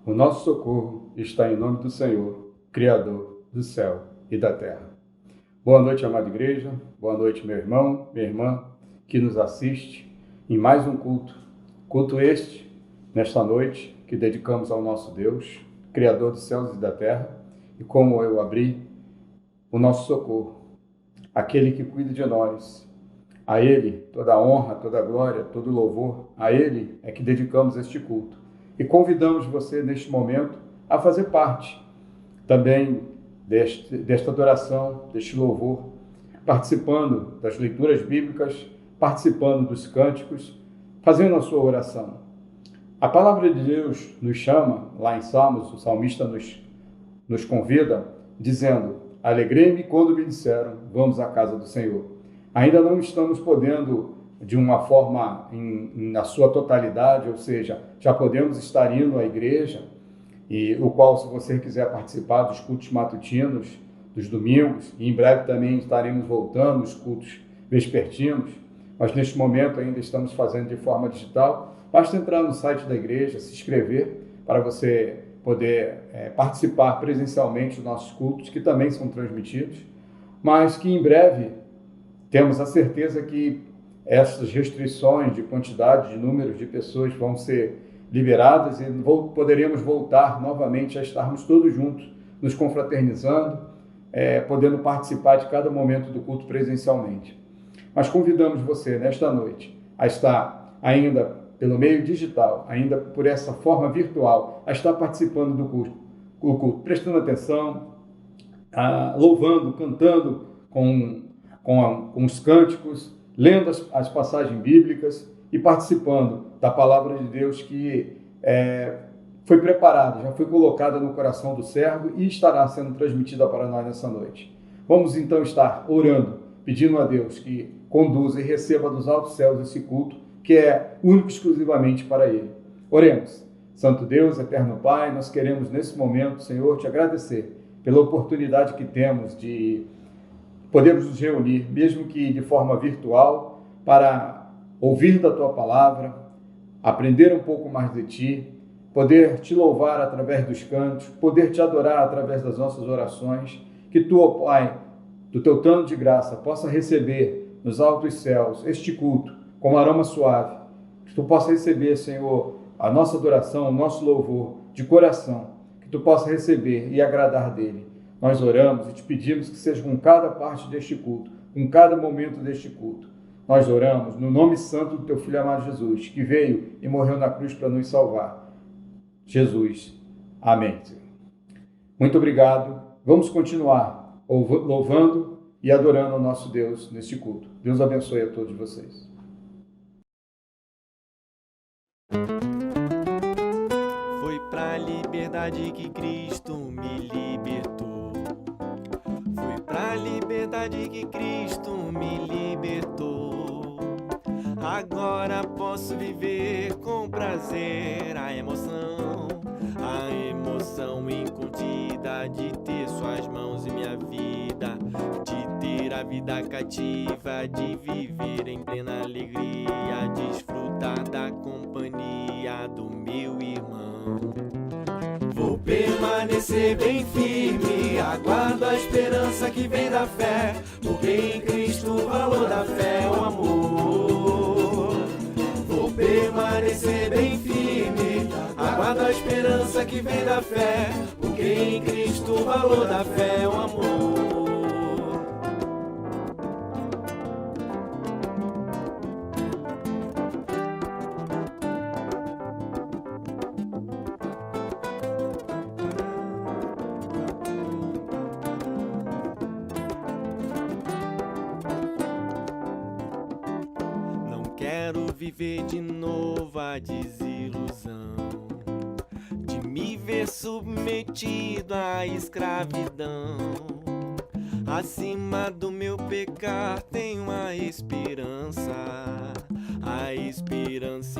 O nosso socorro está em nome do Senhor, Criador do céu e da terra. Boa noite, amada igreja. Boa noite, meu irmão, minha irmã, que nos assiste em mais um culto. Culto este, nesta noite, que dedicamos ao nosso Deus, Criador dos céus e da terra, e como eu abri, o nosso socorro, aquele que cuida de nós. A Ele toda a honra, toda a glória, todo o louvor, a Ele é que dedicamos este culto. E convidamos você, neste momento, a fazer parte também desta adoração, deste louvor, participando das leituras bíblicas, participando dos cânticos, fazendo a sua oração. A palavra de Deus nos chama, lá em Salmos, o salmista nos convida, dizendo: alegrei-me quando me disseram, vamos à casa do Senhor. Ainda não estamos podendo, de uma forma na sua totalidade, ou seja, já podemos estar indo à igreja, e o qual, se você quiser participar dos cultos matutinos, dos domingos, e em breve também estaremos voltando os cultos vespertinos, mas neste momento ainda estamos fazendo de forma digital. Basta entrar no site da igreja, se inscrever, para você poder participar presencialmente dos nossos cultos, que também são transmitidos, mas que em breve temos a certeza que essas restrições de quantidade, de números de pessoas vão ser liberadas e poderemos voltar novamente a estarmos todos juntos, nos confraternizando, podendo participar de cada momento do culto presencialmente. Mas convidamos você, nesta noite, a estar ainda pelo meio digital, ainda por essa forma virtual, a estar participando do culto, prestando atenção, louvando, cantando com os cânticos, lendo as passagens bíblicas e participando da palavra de Deus que foi preparada, já foi colocada no coração do servo e estará sendo transmitida para nós nessa noite. Vamos então estar orando, pedindo a Deus que conduza e receba dos altos céus esse culto, que é único e exclusivamente para Ele. Oremos. Santo Deus, eterno Pai, nós queremos nesse momento, Senhor, te agradecer pela oportunidade que temos de podermos nos reunir, mesmo que de forma virtual, para ouvir da Tua palavra, aprender um pouco mais de Ti, poder Te louvar através dos cantos, poder Te adorar através das nossas orações, que Tu, ó Pai, do Teu trono de graça, possa receber nos altos céus este culto como aroma suave, que Tu possa receber, Senhor, a nossa adoração, o nosso louvor de coração, que Tu possa receber e agradar dele. Nós oramos e Te pedimos que seja com cada parte deste culto, com cada momento deste culto. Nós oramos no nome santo do Teu Filho amado Jesus, que veio e morreu na cruz para nos salvar. Jesus. Amém. Muito obrigado. Vamos continuar louvando e adorando o nosso Deus neste culto. Deus abençoe a todos vocês. Foi pra liberdade que Cristo me libertou. Foi pra liberdade que Cristo me libertou. Agora posso viver com prazer a emoção incontida de ter suas mãos em minha vida, de ter a vida cativa, de viver em plena alegria, desfrutar da companhia do meu irmão. Vou permanecer bem firme, aguardo a esperança que vem da fé, porque em Cristo o valor da fé é o amor. Vou permanecer bem firme, aguardo a esperança que vem da fé, porque em Cristo o valor da fé é o amor. Quero viver de novo a desilusão de me ver submetido à escravidão. Acima do meu pecar tenho a esperança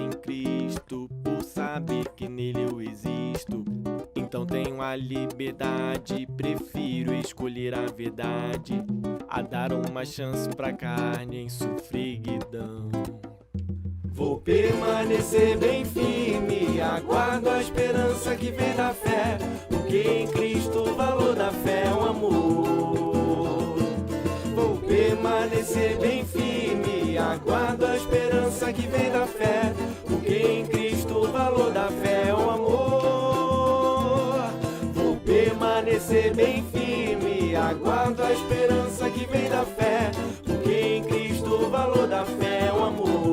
em Cristo, por saber que nele eu existo. Então tenho a liberdade, prefiro escolher a verdade, a dar uma chance pra carne em sofreguidão. Vou permanecer bem firme, aguardo a esperança que vem da fé, porque em Cristo o valor da fé é o amor. Vou permanecer bem firme, aguardo a esperança que vem da fé, porque em Cristo o valor da fé é o amor. Vou permanecer bem firme, aguardo a esperança que vem da fé, porque em Cristo o valor da fé é o amor.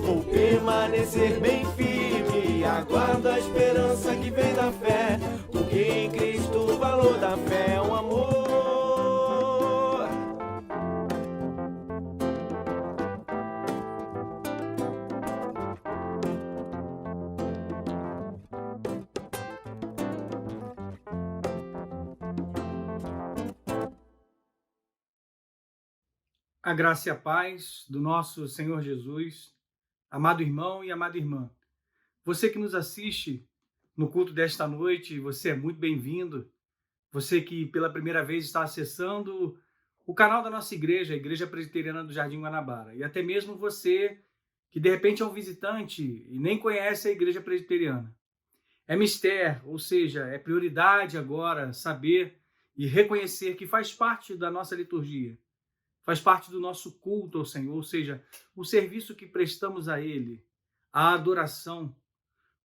Vou permanecer bem firme, aguardo a esperança que vem da fé, porque em Cristo o valor da fé é o amor. A graça e a paz do nosso Senhor Jesus, amado irmão e amada irmã. Você que nos assiste no culto desta noite, você é muito bem-vindo. Você que pela primeira vez está acessando o canal da nossa igreja, a Igreja Presbiteriana do Jardim Guanabara. E até mesmo você que de repente é um visitante e nem conhece a Igreja Presbiteriana. É mistério, ou seja, é prioridade agora saber e reconhecer que faz parte da nossa liturgia. Faz parte do nosso culto ao Senhor, ou seja, o serviço que prestamos a Ele, a adoração,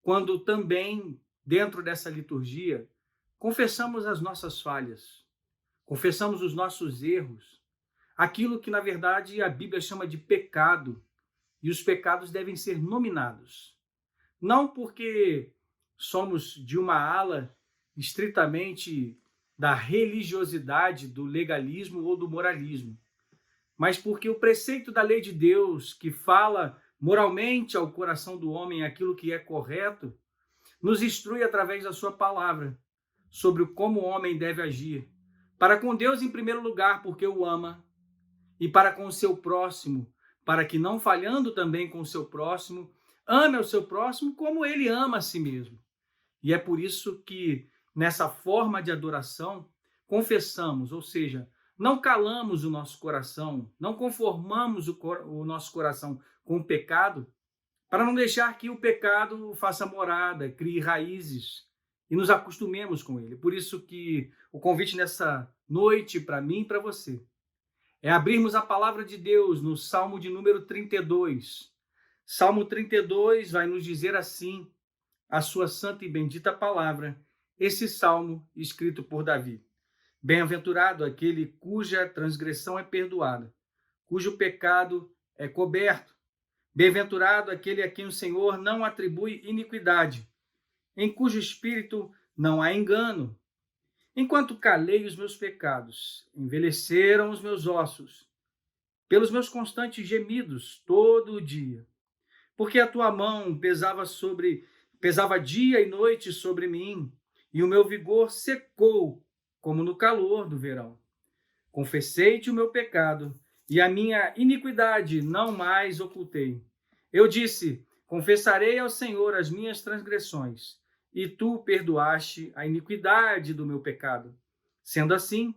quando também, dentro dessa liturgia, confessamos as nossas falhas, confessamos os nossos erros, aquilo que, na verdade, a Bíblia chama de pecado, e os pecados devem ser nominados. Não porque somos de uma ala estritamente da religiosidade, do legalismo ou do moralismo, mas porque o preceito da lei de Deus, que fala moralmente ao coração do homem aquilo que é correto, nos instrui através da sua palavra sobre como o homem deve agir, para com Deus em primeiro lugar, porque o ama, e para com o seu próximo, para que não falhando também com o seu próximo, ame ao seu próximo como ele ama a si mesmo. E é por isso que nessa forma de adoração confessamos, ou seja, não calamos o nosso coração, não conformamos o nosso coração com o pecado, para não deixar que o pecado faça morada, crie raízes e nos acostumemos com ele. Por isso que o convite nessa noite, para mim e para você, é abrirmos a palavra de Deus no Salmo de número 32. Salmo 32 vai nos dizer assim, a sua santa e bendita palavra, esse salmo escrito por Davi. Bem-aventurado aquele cuja transgressão é perdoada, cujo pecado é coberto. Bem-aventurado aquele a quem o Senhor não atribui iniquidade, em cujo espírito não há engano. Enquanto calei os meus pecados, envelheceram os meus ossos, pelos meus constantes gemidos todo o dia. Porque a tua mão pesava dia e noite sobre mim, e o meu vigor secou, como no calor do verão. Confessei-te o meu pecado, e a minha iniquidade não mais ocultei. Eu disse, confessarei ao Senhor as minhas transgressões, e tu perdoaste a iniquidade do meu pecado. Sendo assim,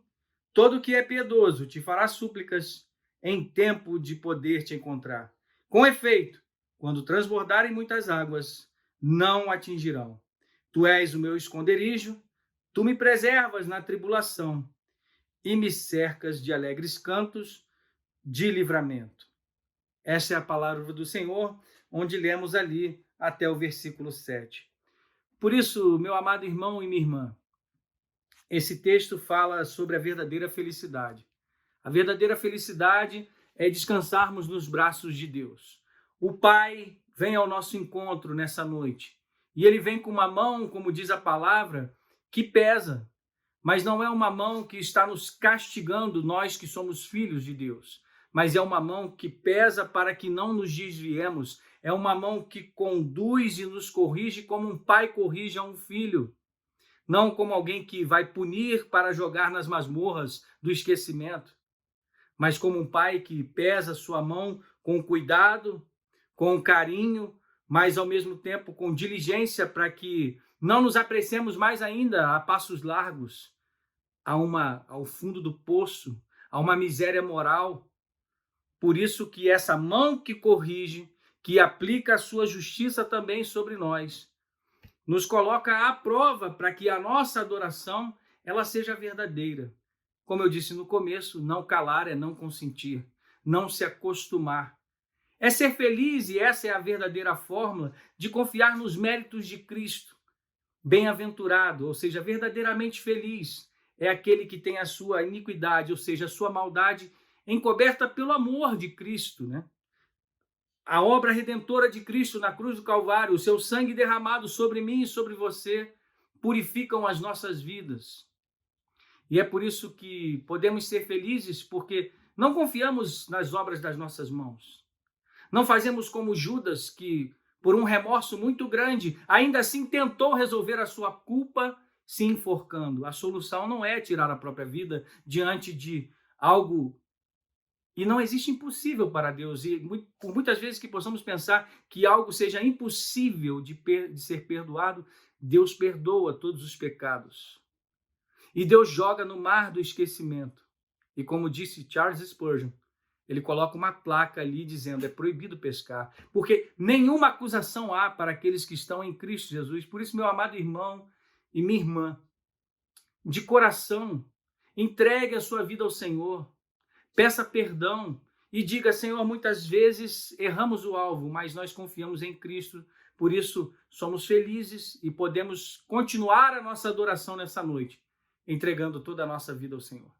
todo que é piedoso te fará súplicas em tempo de poder te encontrar. Com efeito, quando transbordarem muitas águas, não atingirão. Tu és o meu esconderijo, tu me preservas na tribulação e me cercas de alegres cantos de livramento. Essa é a palavra do Senhor, onde lemos ali até o versículo 7. Por isso, meu amado irmão e minha irmã, esse texto fala sobre a verdadeira felicidade. A verdadeira felicidade é descansarmos nos braços de Deus. O Pai vem ao nosso encontro nessa noite e ele vem com uma mão, como diz a palavra, que pesa, mas não é uma mão que está nos castigando, nós que somos filhos de Deus, mas é uma mão que pesa para que não nos desviemos, é uma mão que conduz e nos corrige como um pai corrige a um filho, não como alguém que vai punir para jogar nas masmorras do esquecimento, mas como um pai que pesa sua mão com cuidado, com carinho, mas ao mesmo tempo com diligência para que não nos apressemos mais ainda a passos largos, ao fundo do poço, a uma miséria moral, Por isso que essa mão que corrige, que aplica a sua justiça também sobre nós, nos coloca à prova para que a nossa adoração ela seja verdadeira. Como eu disse no começo, não calar é não consentir, não se acostumar. É ser feliz, e essa é a verdadeira fórmula de confiar nos méritos de Cristo. Bem-aventurado, ou seja, verdadeiramente feliz, é aquele que tem a sua iniquidade, ou seja, a sua maldade encoberta pelo amor de Cristo, né? A obra redentora de Cristo na cruz do Calvário, o seu sangue derramado sobre mim e sobre você, purificam as nossas vidas. E é por isso que podemos ser felizes, porque não confiamos nas obras das nossas mãos. Não fazemos como Judas, que, por um remorso muito grande, ainda assim tentou resolver a sua culpa se enforcando. A solução não é tirar a própria vida diante de algo. E não existe impossível para Deus. E por muitas vezes que possamos pensar que algo seja impossível de ser perdoado, Deus perdoa todos os pecados. E Deus joga no mar do esquecimento. E como disse Charles Spurgeon, ele coloca uma placa ali dizendo: é proibido pescar, porque nenhuma acusação há para aqueles que estão em Cristo Jesus. Por isso, meu amado irmão e minha irmã, de coração, entregue a sua vida ao Senhor. Peça perdão e diga: Senhor, muitas vezes erramos o alvo, mas nós confiamos em Cristo, por isso somos felizes e podemos continuar a nossa adoração nessa noite, entregando toda a nossa vida ao Senhor.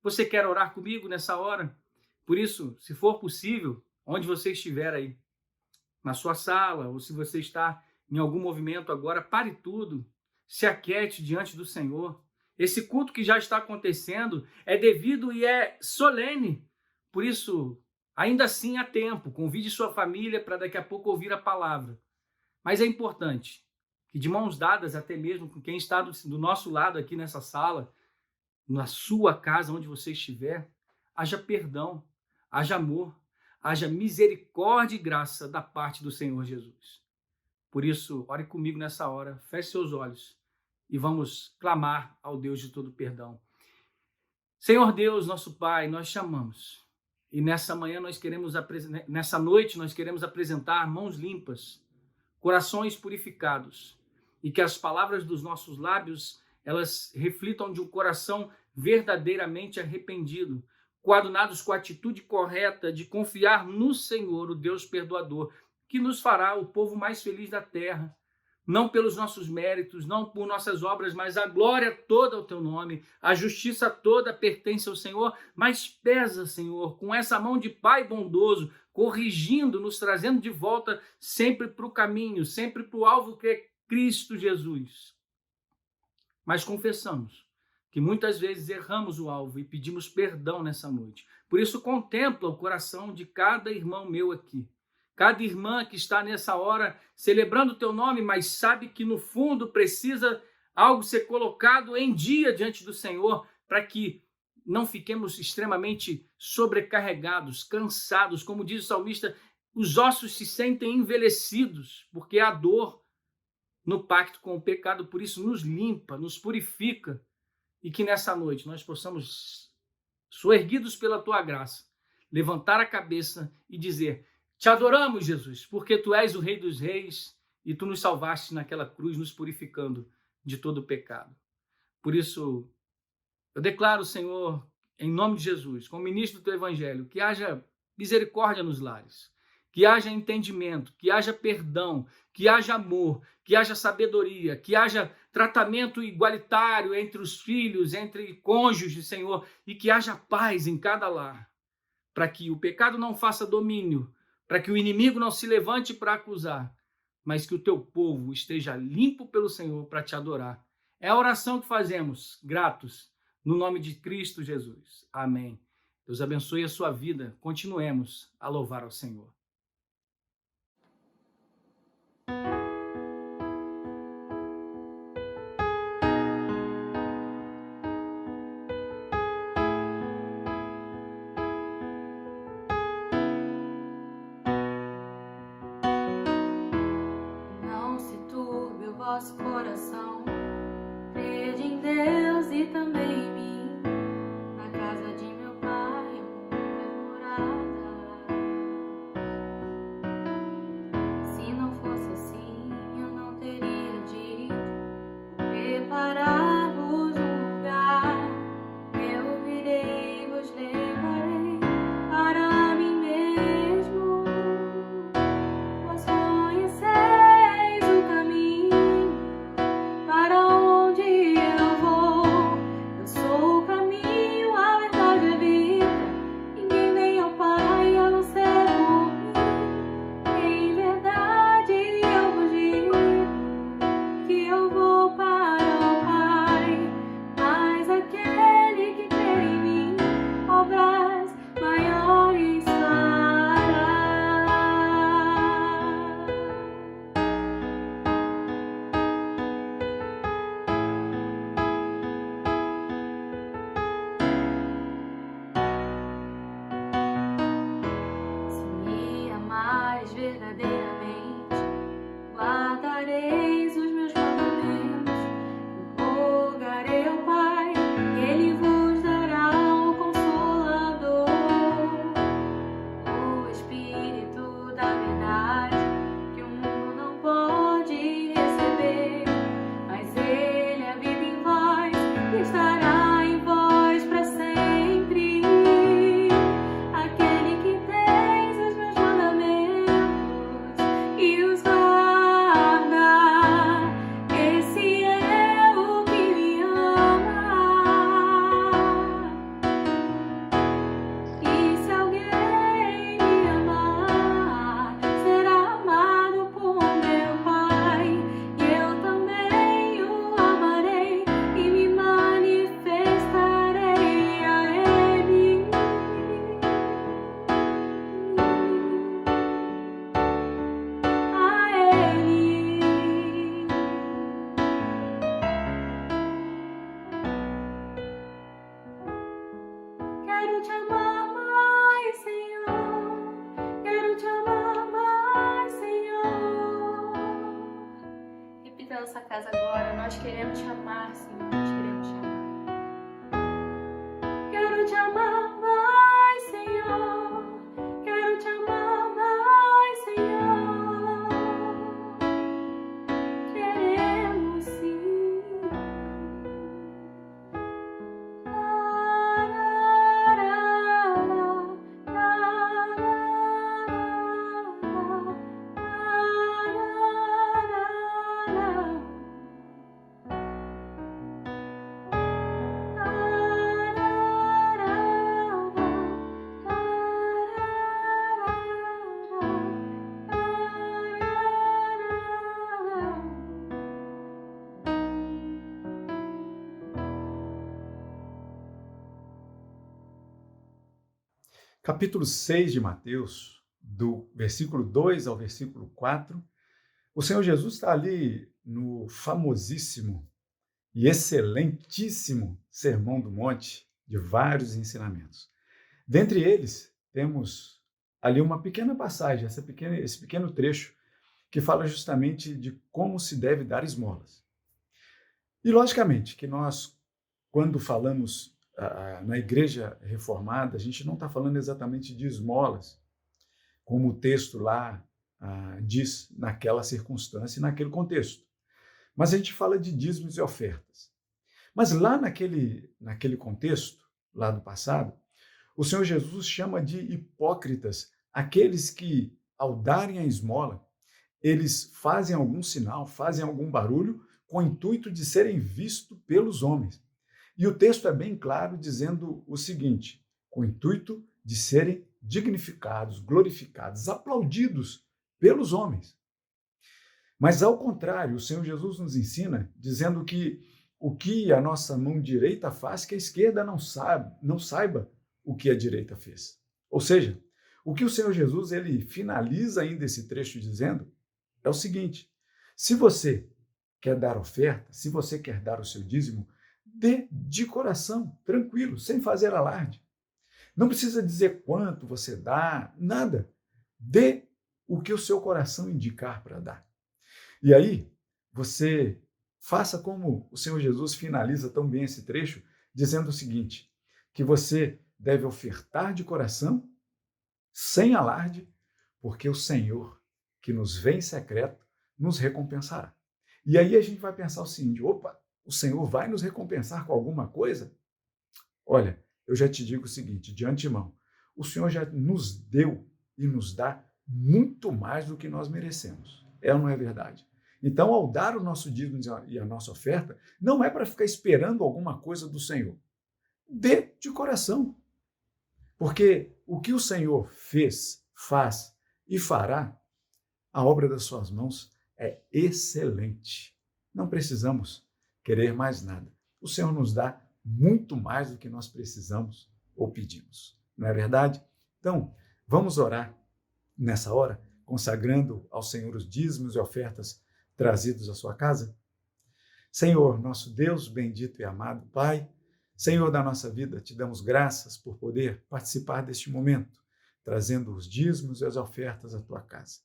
Você quer orar comigo nessa hora? Por isso, se for possível, onde você estiver aí, na sua sala, ou se você está em algum movimento agora, pare tudo, se aquiete diante do Senhor. Esse culto que já está acontecendo é devido e é solene. Por isso, ainda assim há tempo. Convide sua família para daqui a pouco ouvir a palavra. Mas é importante que de mãos dadas, até mesmo com quem está do nosso lado aqui nessa sala, na sua casa, onde você estiver, haja perdão, haja amor, haja misericórdia e graça da parte do Senhor Jesus. Por isso, ore comigo nessa hora, feche seus olhos e vamos clamar ao Deus de todo perdão. Senhor Deus, nosso Pai, nós te amamos. E nessa manhã nessa noite nós queremos apresentar mãos limpas, corações purificados, e que as palavras dos nossos lábios, elas reflitam de um coração verdadeiramente arrependido, coadunados com a atitude correta de confiar no Senhor, o Deus perdoador, que nos fará o povo mais feliz da terra. Não pelos nossos méritos, não por nossas obras, mas a glória toda ao teu nome, a justiça toda pertence ao Senhor, mas pesa, Senhor, com essa mão de Pai bondoso, corrigindo, nos trazendo de volta sempre para o caminho, sempre para o alvo que é Cristo Jesus. Mas confessamos que muitas vezes erramos o alvo e pedimos perdão nessa noite. Por isso, contempla o coração de cada irmão meu aqui. Cada irmã que está nessa hora celebrando o teu nome, mas sabe que no fundo precisa algo ser colocado em dia diante do Senhor, para que não fiquemos extremamente sobrecarregados, cansados. Como diz o salmista, os ossos se sentem envelhecidos, porque há dor no pacto com o pecado. Por isso nos limpa, nos purifica, e que nessa noite nós possamos, soerguidos pela tua graça, levantar a cabeça e dizer: te adoramos, Jesus, porque tu és o Rei dos Reis e tu nos salvaste naquela cruz, nos purificando de todo o pecado. Por isso, eu declaro, Senhor, em nome de Jesus, como ministro do teu evangelho, que haja misericórdia nos lares, que haja entendimento, que haja perdão, que haja amor, que haja sabedoria, que haja tratamento igualitário entre os filhos, entre cônjuges, Senhor, e que haja paz em cada lar, para que o pecado não faça domínio, para que o inimigo não se levante para acusar, mas que o teu povo esteja limpo pelo Senhor para te adorar. É a oração que fazemos, gratos, no nome de Cristo Jesus. Amém. Deus abençoe a sua vida. Continuemos a louvar ao Senhor. Vosso coração, crede em Deus e também em mim. Na casa de meu pai há muitas moradas. Quero te amar mais, Senhor. Quero te amar mais, Senhor. Repita na sua casa agora. Nós queremos te amar, Senhor. Nós queremos te amar. Quero te amar mais, Senhor. Quero te amar mais, Senhor. Queremos sim. Capítulo 6 de Mateus, do versículo 2 ao versículo 4, o Senhor Jesus está ali no famosíssimo e excelentíssimo Sermão do Monte, de vários ensinamentos. Dentre eles, temos ali uma pequena passagem, esse pequeno trecho, que fala justamente de como se deve dar esmolas. E, logicamente, que nós, quando falamos na Igreja Reformada, a gente não está falando exatamente de esmolas, como o texto lá diz naquela circunstância e naquele contexto. Mas a gente fala de dízimos e ofertas. Mas lá naquele contexto, lá do passado, o Senhor Jesus chama de hipócritas aqueles que, ao darem a esmola, eles fazem algum sinal, fazem algum barulho, com o intuito de serem vistos pelos homens. E o texto é bem claro, dizendo o seguinte: com o intuito de serem dignificados, glorificados, aplaudidos pelos homens. Mas, ao contrário, o Senhor Jesus nos ensina, dizendo que o que a nossa mão direita faz, que a esquerda não saiba o que a direita fez. Ou seja, o que o Senhor Jesus ele finaliza ainda esse trecho dizendo é o seguinte: se você quer dar oferta, se você quer dar o seu dízimo, dê de coração, tranquilo, sem fazer alarde. Não precisa dizer quanto você dá, nada. Dê o que o seu coração indicar para dar. E aí, você faça como o Senhor Jesus finaliza tão bem esse trecho, dizendo o seguinte: que você deve ofertar de coração, sem alarde, porque o Senhor, que nos vê em secreto, nos recompensará. E aí a gente vai pensar o seguinte: opa, o Senhor vai nos recompensar com alguma coisa? Olha, eu já te digo o seguinte, de antemão, o Senhor já nos deu e nos dá muito mais do que nós merecemos. É ou não é verdade? Então, ao dar o nosso dízimo e a nossa oferta, não é para ficar esperando alguma coisa do Senhor. Dê de coração. Porque o que o Senhor fez, faz e fará, a obra das suas mãos é excelente. Não precisamos querer mais nada. O Senhor nos dá muito mais do que nós precisamos ou pedimos. Não é verdade? Então, vamos orar nessa hora, consagrando ao Senhor os dízimos e ofertas trazidos à sua casa? Senhor, nosso Deus bendito e amado Pai, Senhor da nossa vida, te damos graças por poder participar deste momento, trazendo os dízimos e as ofertas à tua casa.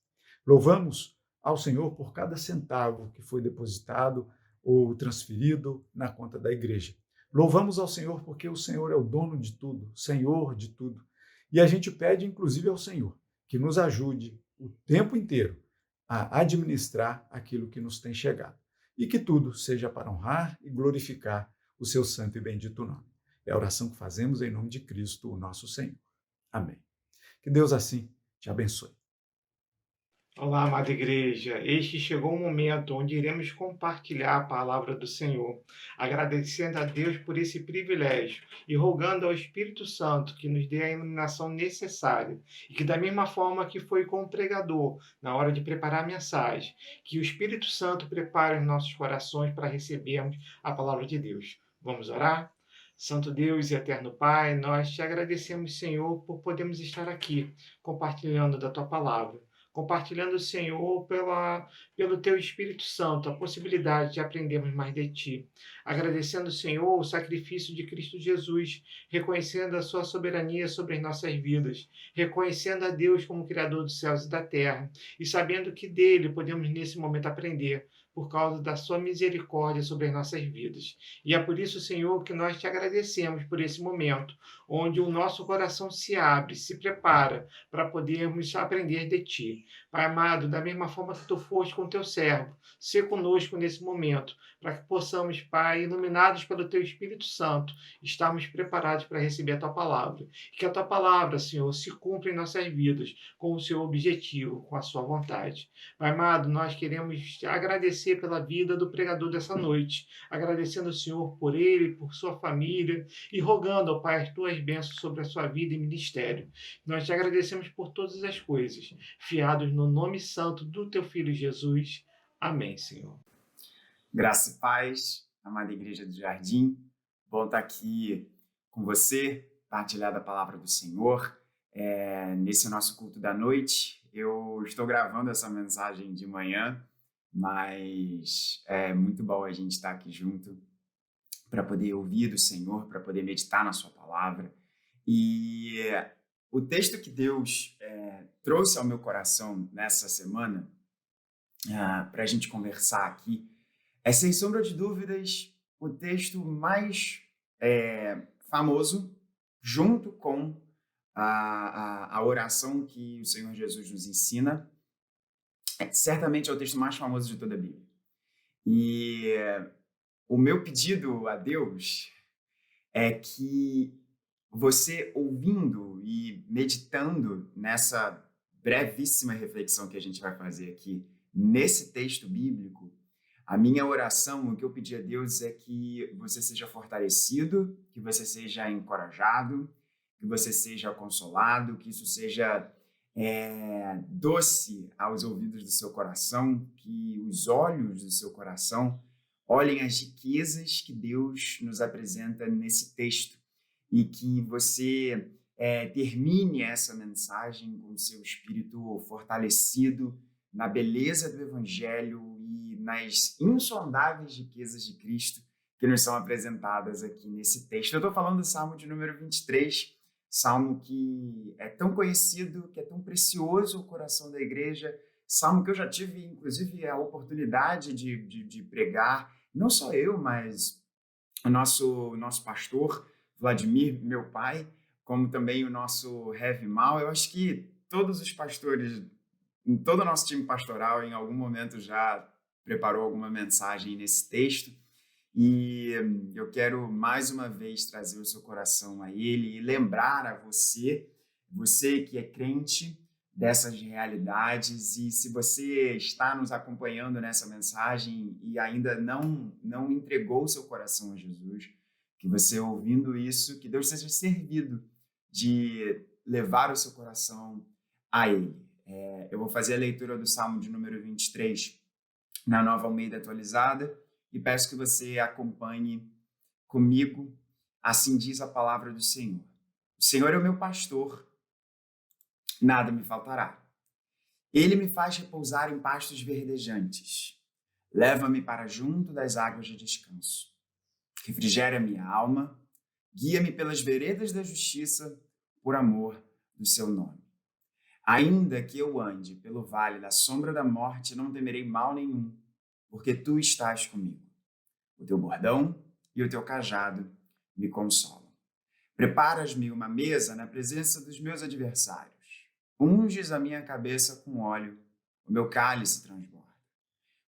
Louvamos ao Senhor por cada centavo que foi depositado ou transferido na conta da igreja. Louvamos ao Senhor porque o Senhor é o dono de tudo, Senhor de tudo. E a gente pede, inclusive, ao Senhor que nos ajude o tempo inteiro a administrar aquilo que nos tem chegado. E que tudo seja para honrar e glorificar o seu santo e bendito nome. É a oração que fazemos em nome de Cristo, o nosso Senhor. Amém. Que Deus assim te abençoe. Olá, amada igreja. Este chegou o momento onde iremos compartilhar a palavra do Senhor, agradecendo a Deus por esse privilégio e rogando ao Espírito Santo que nos dê a iluminação necessária e que, da mesma forma que foi com o pregador na hora de preparar a mensagem, que o Espírito Santo prepare os nossos corações para recebermos a palavra de Deus. Vamos orar? Santo Deus e eterno Pai, nós te agradecemos, Senhor, por podermos estar aqui compartilhando da tua palavra. compartilhando, Senhor, pelo Teu Espírito Santo, a possibilidade de aprendermos mais de Ti. Agradecendo, Senhor, o sacrifício de Cristo Jesus, reconhecendo a Sua soberania sobre as nossas vidas, reconhecendo a Deus como Criador dos céus e da terra, e sabendo que dele podemos, nesse momento, aprender, por causa da sua misericórdia sobre as nossas vidas. E é por isso, Senhor, que nós te agradecemos por esse momento, onde o nosso coração se abre, se prepara para podermos aprender de ti. Pai amado, da mesma forma que tu foste com teu servo, se conosco nesse momento, para que possamos, Pai, iluminados pelo teu Espírito Santo, estarmos preparados para receber a tua palavra. E que a tua palavra, Senhor, se cumpra em nossas vidas com o seu objetivo, com a sua vontade. Pai amado, nós queremos te agradecer pela vida do pregador dessa noite, agradecendo ao Senhor por ele, por sua família e rogando ao Pai as tuas bênçãos sobre a sua vida e ministério. Nós te agradecemos por todas as coisas, fiados no nome santo do teu Filho Jesus. Amém, Senhor. Graça e paz, amada Igreja do Jardim. Bom estar aqui com você, partilhar da palavra do Senhor. Nesse nosso culto da noite, eu estou gravando essa mensagem de manhã, mas é muito bom a gente estar aqui junto para poder ouvir do Senhor, para poder meditar na sua palavra. E o texto que Deus trouxe ao meu coração nessa semana, para a gente conversar aqui, é, sem sombra de dúvidas, o texto mais famoso, junto com a oração que o Senhor Jesus nos ensina. Certamente é o texto mais famoso de toda a Bíblia. E o meu pedido a Deus é que você, ouvindo e meditando nessa brevíssima reflexão que a gente vai fazer aqui, nesse texto bíblico, a minha oração, o que eu pedi a Deus é que você seja fortalecido, que você seja encorajado, que você seja consolado, que isso seja doce aos ouvidos do seu coração, que os olhos do seu coração olhem as riquezas que Deus nos apresenta nesse texto e que você termine essa mensagem com o seu espírito fortalecido na beleza do Evangelho e nas insondáveis riquezas de Cristo que nos são apresentadas aqui nesse texto. Eu estou falando do Salmo de número 23, Salmo que é tão conhecido, que é tão precioso ao coração da igreja, Salmo que eu já tive, inclusive, a oportunidade de pregar, não só eu, mas o nosso pastor, Vladimir, meu pai, como também o nosso Heavy Mal. Eu acho que todos os pastores, todo o nosso time pastoral, em algum momento já preparou alguma mensagem nesse texto. E eu quero mais uma vez trazer o seu coração a ele e lembrar a você que é crente, dessas realidades. E se você está nos acompanhando nessa mensagem e ainda não entregou o seu coração a Jesus, que você, ouvindo isso, que Deus seja servido de levar o seu coração a ele. Eu vou fazer a leitura do Salmo de número 23 na Nova Almeida Atualizada e peço que você acompanhe comigo. Assim diz a palavra do Senhor. O Senhor é o meu pastor, nada me faltará. Ele me faz repousar em pastos verdejantes. Leva-me para junto das águas de descanso. Refrigera minha alma. Guia-me pelas veredas da justiça, por amor do seu nome. Ainda que eu ande pelo vale da sombra da morte, não temerei mal nenhum, porque tu estás comigo. O teu bordão e o teu cajado me consolam. Preparas-me uma mesa na presença dos meus adversários. Unges a minha cabeça com óleo, o meu cálice transborda.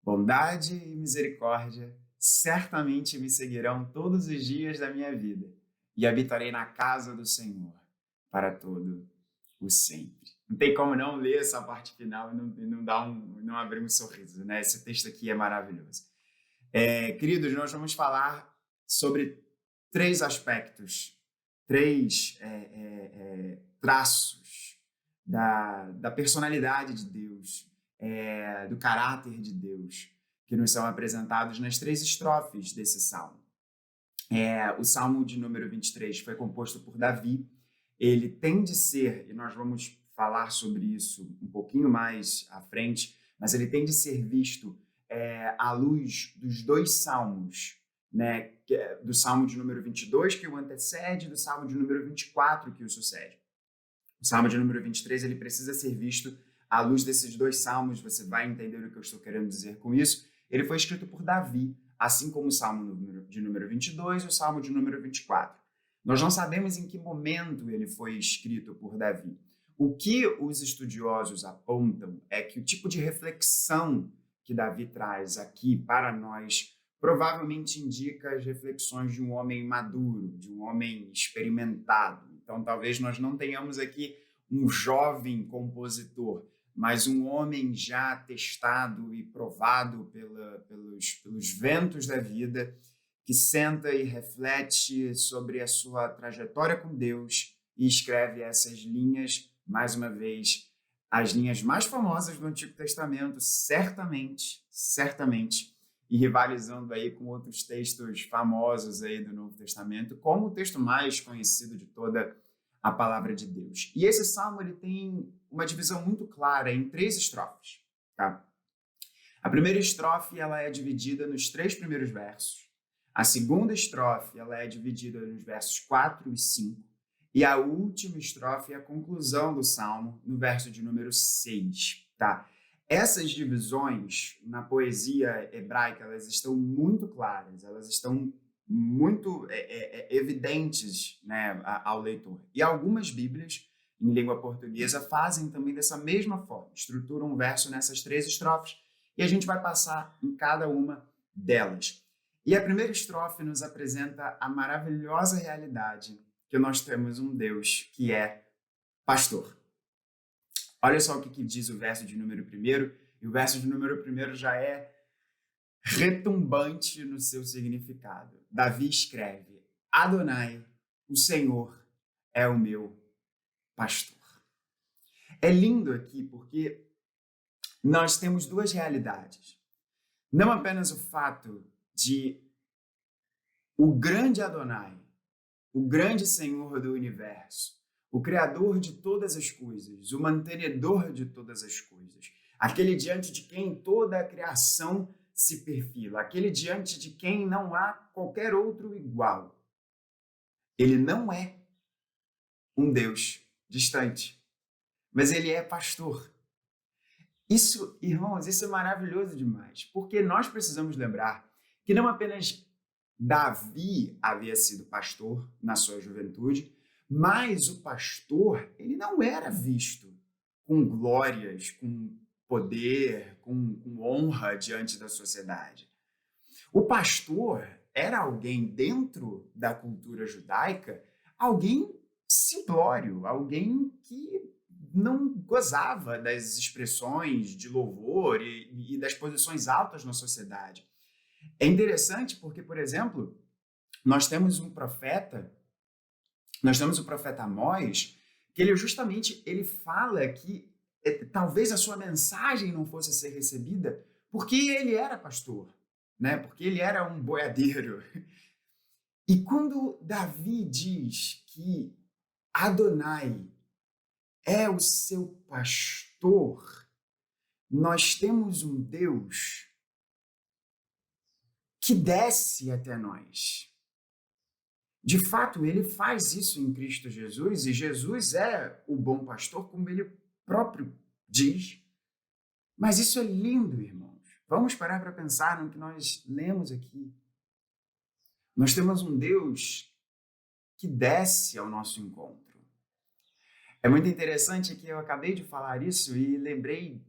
Bondade e misericórdia certamente me seguirão todos os dias da minha vida, e habitarei na casa do Senhor para todo o sempre. Não tem como não ler essa parte final e não abrir um sorriso, né? Esse texto aqui é maravilhoso. Queridos, nós vamos falar sobre três aspectos, três traços da personalidade de Deus, do caráter de Deus, que nos são apresentados nas três estrofes desse salmo. O Salmo de número 23 foi composto por Davi. Ele tem de ser, e nós vamos falar sobre isso um pouquinho mais à frente, mas ele tem de ser visto à luz dos dois salmos, né? Do salmo de número 22, que o antecede, e do salmo de número 24, que o sucede. O salmo de número 23, ele precisa ser visto à luz desses dois salmos. Você vai entender o que eu estou querendo dizer com isso. Ele foi escrito por Davi, assim como o salmo de número 22 e o salmo de número 24. Nós não sabemos em que momento ele foi escrito por Davi. O que os estudiosos apontam é que o tipo de reflexão que Davi traz aqui para nós provavelmente indica as reflexões de um homem maduro, de um homem experimentado. Então, talvez nós não tenhamos aqui um jovem compositor, mas um homem já testado e provado pelos ventos da vida, que senta e reflete sobre a sua trajetória com Deus e escreve essas linhas, mais uma vez, as linhas mais famosas do Antigo Testamento, certamente, e rivalizando aí com outros textos famosos aí do Novo Testamento, como o texto mais conhecido de toda a palavra de Deus. E esse salmo ele tem uma divisão muito clara em 3 estrofes. Tá? A primeira estrofe ela é dividida nos 3 primeiros versos. A segunda estrofe ela é dividida nos versos 4 e 5. E a última estrofe é a conclusão do salmo, no verso de número 6. Tá? Essas divisões na poesia hebraica elas estão muito claras, elas estão muito evidentes, né, ao leitor. E algumas Bíblias, em língua portuguesa, fazem também dessa mesma forma, estruturam um verso nessas 3 estrofes, e a gente vai passar em cada uma delas. E a primeira estrofe nos apresenta a maravilhosa realidade que nós temos um Deus que é pastor. Olha só o que diz o verso de número 1, e o verso de número 1 já é retumbante no seu significado. Davi escreve: Adonai, o Senhor, é o meu pastor. É lindo aqui porque nós temos 2 realidades. Não apenas o fato de o grande Adonai, o grande Senhor do universo, o Criador de todas as coisas, o mantenedor de todas as coisas, aquele diante de quem toda a criação se perfila, aquele diante de quem não há qualquer outro igual. Ele não é um Deus distante, mas ele é pastor. Isso, irmãos, isso é maravilhoso demais, porque nós precisamos lembrar que não apenas Davi havia sido pastor na sua juventude, mas o pastor, ele não era visto com glórias, com poder, com honra diante da sociedade. O pastor era alguém dentro da cultura judaica, alguém simplório, alguém que não gozava das expressões de louvor e das posições altas na sociedade. É interessante porque, por exemplo, nós temos o profeta Amós, que ele fala que talvez a sua mensagem não fosse ser recebida porque ele era pastor, né? Porque ele era um boiadeiro. E quando Davi diz que Adonai é o seu pastor, nós temos um Deus que desce até nós. De fato, ele faz isso em Cristo Jesus, e Jesus é o bom pastor, como ele próprio diz. Mas isso é lindo, irmãos. Vamos parar para pensar no que nós lemos aqui. Nós temos um Deus que desce ao nosso encontro. É muito interessante que eu acabei de falar isso e lembrei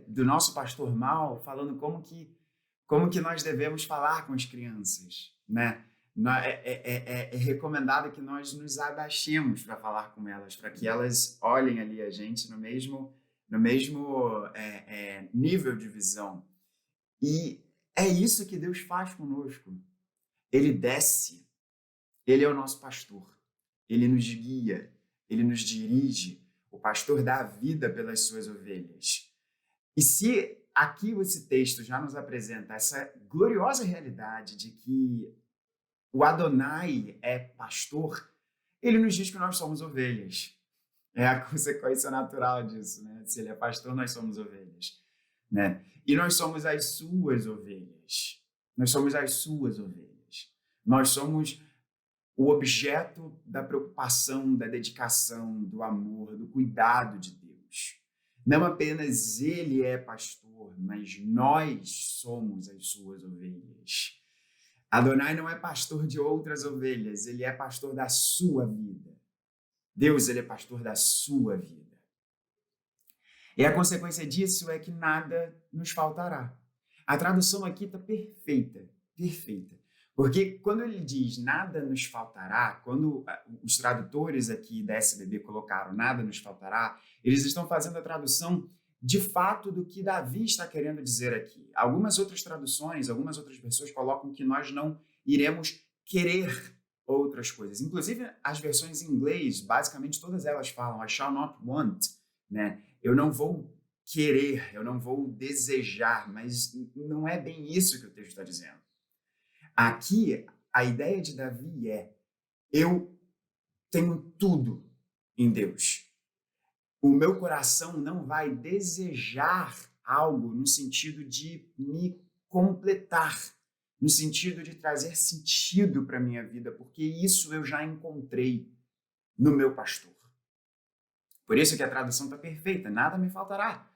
do nosso pastor Mal falando como que nós devemos falar com as crianças, né? É recomendado que nós nos abaixemos para falar com elas, para que elas olhem ali a gente no mesmo nível de visão. E é isso que Deus faz conosco. Ele desce, ele é o nosso pastor, ele nos guia, ele nos dirige, o pastor dá a vida pelas suas ovelhas. E se aqui esse texto já nos apresenta essa gloriosa realidade de que o Adonai é pastor, ele nos diz que nós somos ovelhas. É a consequência natural disso, né? Se ele é pastor, nós somos ovelhas, né? E nós somos as suas ovelhas. Nós somos as suas ovelhas. Nós somos o objeto da preocupação, da dedicação, do amor, do cuidado de Deus. Não apenas ele é pastor, mas nós somos as suas ovelhas. Adonai não é pastor de outras ovelhas, ele é pastor da sua vida. Deus, ele é pastor da sua vida. E a consequência disso é que nada nos faltará. A tradução aqui está perfeita, perfeita. Porque quando ele diz nada nos faltará, quando os tradutores aqui da SBB colocaram nada nos faltará, eles estão fazendo a tradução de fato do que Davi está querendo dizer aqui. Algumas outras traduções, algumas outras versões colocam que nós não iremos querer outras coisas. Inclusive, as versões em inglês, basicamente todas elas falam I shall not want, né? Eu não vou querer, eu não vou desejar, mas não é bem isso que o texto está dizendo. Aqui, a ideia de Davi é: eu tenho tudo em Deus. O meu coração não vai desejar algo no sentido de me completar, no sentido de trazer sentido para a minha vida, porque isso eu já encontrei no meu pastor. Por isso que a tradução está perfeita, nada me faltará.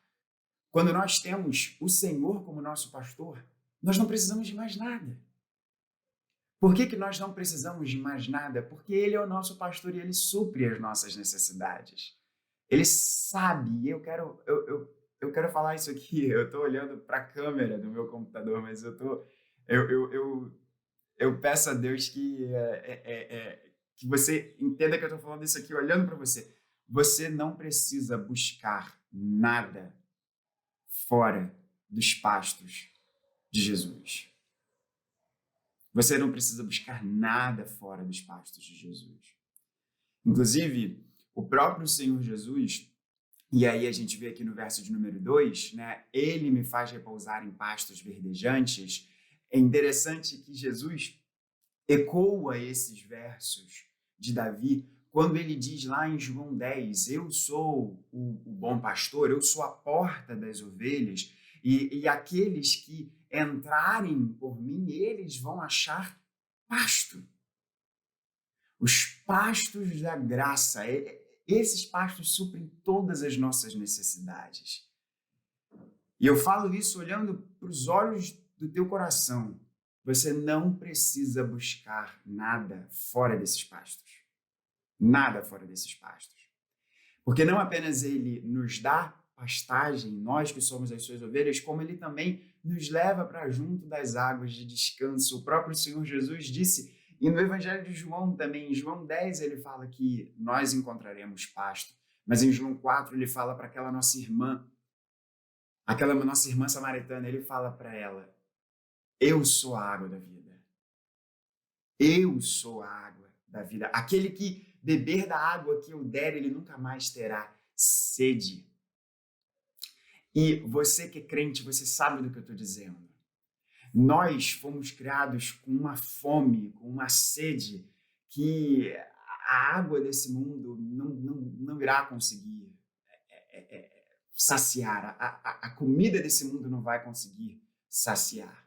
Quando nós temos o Senhor como nosso pastor, nós não precisamos de mais nada. Por que nós não precisamos de mais nada? Porque Ele é o nosso pastor e Ele supre as nossas necessidades. Ele sabe, eu quero falar isso aqui, eu estou olhando para a câmera do meu computador, mas eu peço a Deus que você entenda que eu estou falando isso aqui olhando para você. Você não precisa buscar nada fora dos pastos de Jesus. Você não precisa buscar nada fora dos pastos de Jesus. Inclusive, o próprio Senhor Jesus, e aí a gente vê aqui no verso de número 2, né? Ele me faz repousar em pastos verdejantes. É interessante que Jesus ecoa esses versos de Davi quando ele diz lá em João 10, eu sou o bom pastor, eu sou a porta das ovelhas, e aqueles que entrarem por mim, eles vão achar pasto. Os pastos da graça, esses pastos suprem todas as nossas necessidades. E eu falo isso olhando para os olhos do teu coração. Você não precisa buscar nada fora desses pastos. Nada fora desses pastos. Porque não apenas ele nos dá pastagem, nós que somos as suas ovelhas, como ele também nos leva para junto das águas de descanso. O próprio Senhor Jesus disse, e no Evangelho de João também, em João 10 ele fala que nós encontraremos pasto, mas em João 4 ele fala para aquela nossa irmã samaritana, ele fala para ela, eu sou a água da vida. Eu sou a água da vida. Aquele que beber da água que eu der, ele nunca mais terá sede. E você que é crente, você sabe do que eu estou dizendo. Nós fomos criados com uma fome, com uma sede que a água desse mundo não irá conseguir saciar. A comida desse mundo não vai conseguir saciar.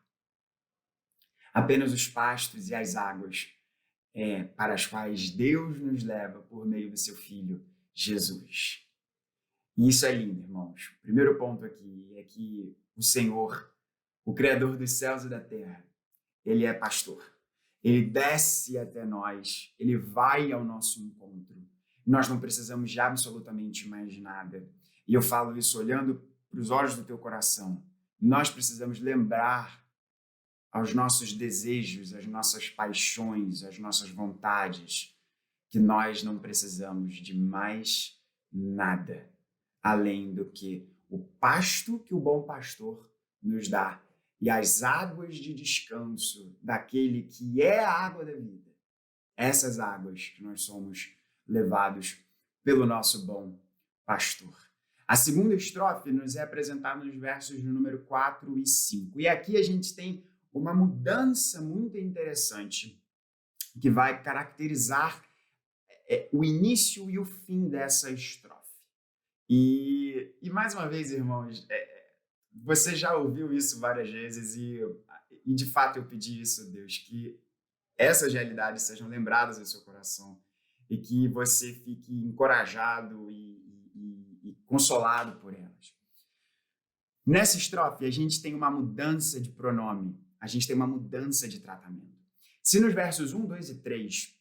Apenas os pastos e as águas para as quais Deus nos leva por meio do seu Filho, Jesus. E isso é lindo, irmãos. O primeiro ponto aqui é que o Senhor, o Criador dos céus e da terra, Ele é pastor. Ele desce até nós, Ele vai ao nosso encontro. Nós não precisamos de absolutamente mais nada. E eu falo isso olhando para os olhos do teu coração. Nós precisamos lembrar aos nossos desejos, às nossas paixões, às nossas vontades, que nós não precisamos de mais nada, além do que o pasto que o bom pastor nos dá e as águas de descanso daquele que é a água da vida. Essas águas que nós somos levados pelo nosso bom pastor. A segunda estrofe nos é apresentada nos versos de número 4 e 5. E aqui a gente tem uma mudança muito interessante que vai caracterizar o início e o fim dessa estrofe. E mais uma vez, irmãos, você já ouviu isso várias vezes e de fato eu pedi isso a Deus, que essas realidades sejam lembradas no seu coração e que você fique encorajado e consolado por elas. Nessa estrofe, a gente tem uma mudança de pronome, a gente tem uma mudança de tratamento. Se nos versos 1, 2 e 3,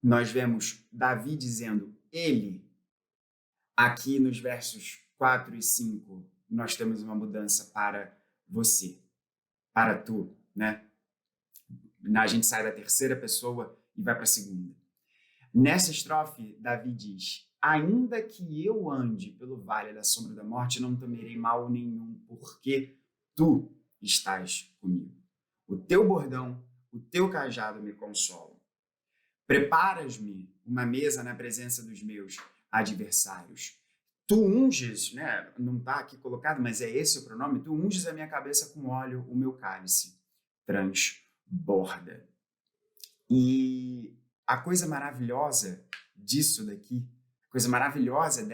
nós vemos Davi dizendo ele, aqui nos versos 4 e 5, nós temos uma mudança para você, para tu, né? A gente sai da terceira pessoa e vai para a segunda. Nessa estrofe, Davi diz: ainda que eu ande pelo vale da sombra da morte, não temerei mal nenhum, porque tu estás comigo. O teu bordão, o teu cajado me consolam. Preparas-me uma mesa na presença dos meus adversários. Tu unges, né? Não está aqui colocado, mas é esse o pronome. Tu unges a minha cabeça com óleo, o meu cálice transborda. E a coisa maravilhosa disso daqui, a coisa maravilhosa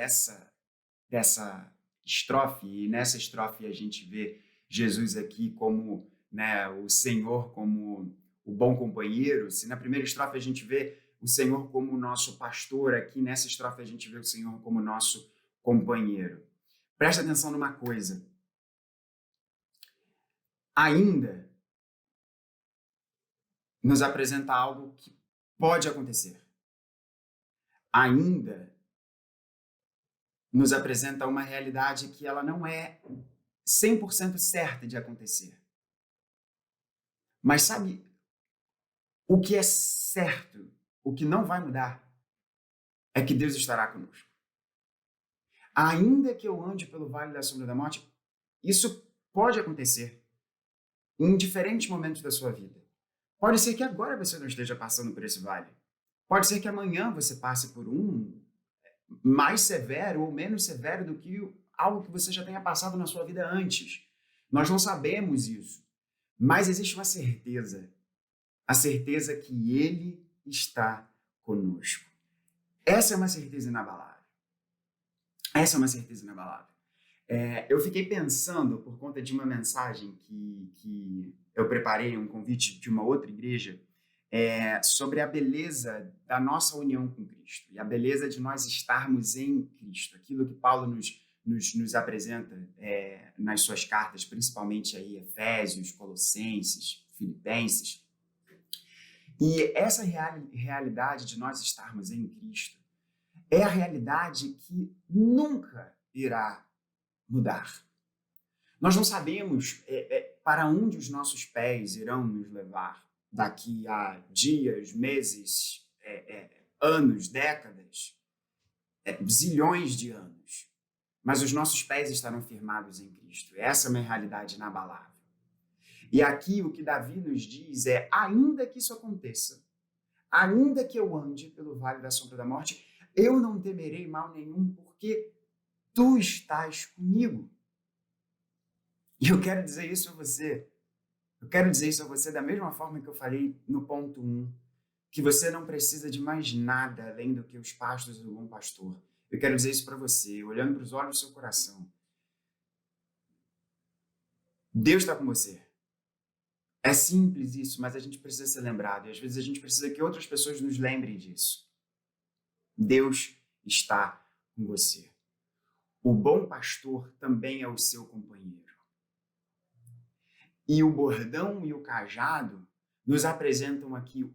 dessa estrofe, e nessa estrofe a gente vê Jesus aqui como, né, o Senhor como o bom companheiro. Se na primeira estrofe a gente vê o Senhor como o nosso pastor, aqui nessa estrofe a gente vê o Senhor como o nosso companheiro. Presta atenção numa coisa. Ainda nos apresenta algo que pode acontecer. Ainda nos apresenta uma realidade que ela não é 100% certa de acontecer. Mas sabe o que é certo, o que não vai mudar, é que Deus estará conosco. Ainda que eu ande pelo vale da sombra da morte, isso pode acontecer em diferentes momentos da sua vida. Pode ser que agora você não esteja passando por esse vale. Pode ser que amanhã você passe por um mais severo ou menos severo do que algo que você já tenha passado na sua vida antes. Nós não sabemos isso. Mas existe uma certeza. A certeza que Ele está conosco. Essa é uma certeza inabalável. Essa é uma certeza inabalável. Eu fiquei pensando, por conta de uma mensagem que eu preparei, um convite de uma outra igreja, sobre a beleza da nossa união com Cristo e a beleza de nós estarmos em Cristo. Aquilo que Paulo nos apresenta nas suas cartas, principalmente aí Efésios, Colossenses, Filipenses. E essa realidade de nós estarmos em Cristo é a realidade que nunca irá mudar. Nós não sabemos para onde os nossos pés irão nos levar daqui a dias, meses, anos, décadas, zilhões de anos. Mas os nossos pés estarão firmados em Cristo. Essa é uma realidade inabalável. E aqui o que Davi nos diz é: ainda que isso aconteça, ainda que eu ande pelo vale da sombra da morte, eu não temerei mal nenhum, porque tu estás comigo. E eu quero dizer isso a você. Eu quero dizer isso a você da mesma forma que eu falei no ponto 1, que você não precisa de mais nada além do que os pastos do bom pastor. Eu quero dizer isso para você, olhando para os olhos do seu coração. Deus está com você. É simples isso, mas a gente precisa ser lembrado. E às vezes a gente precisa que outras pessoas nos lembrem disso. Deus está com você. O bom pastor também é o seu companheiro. E o bordão e o cajado nos apresentam aqui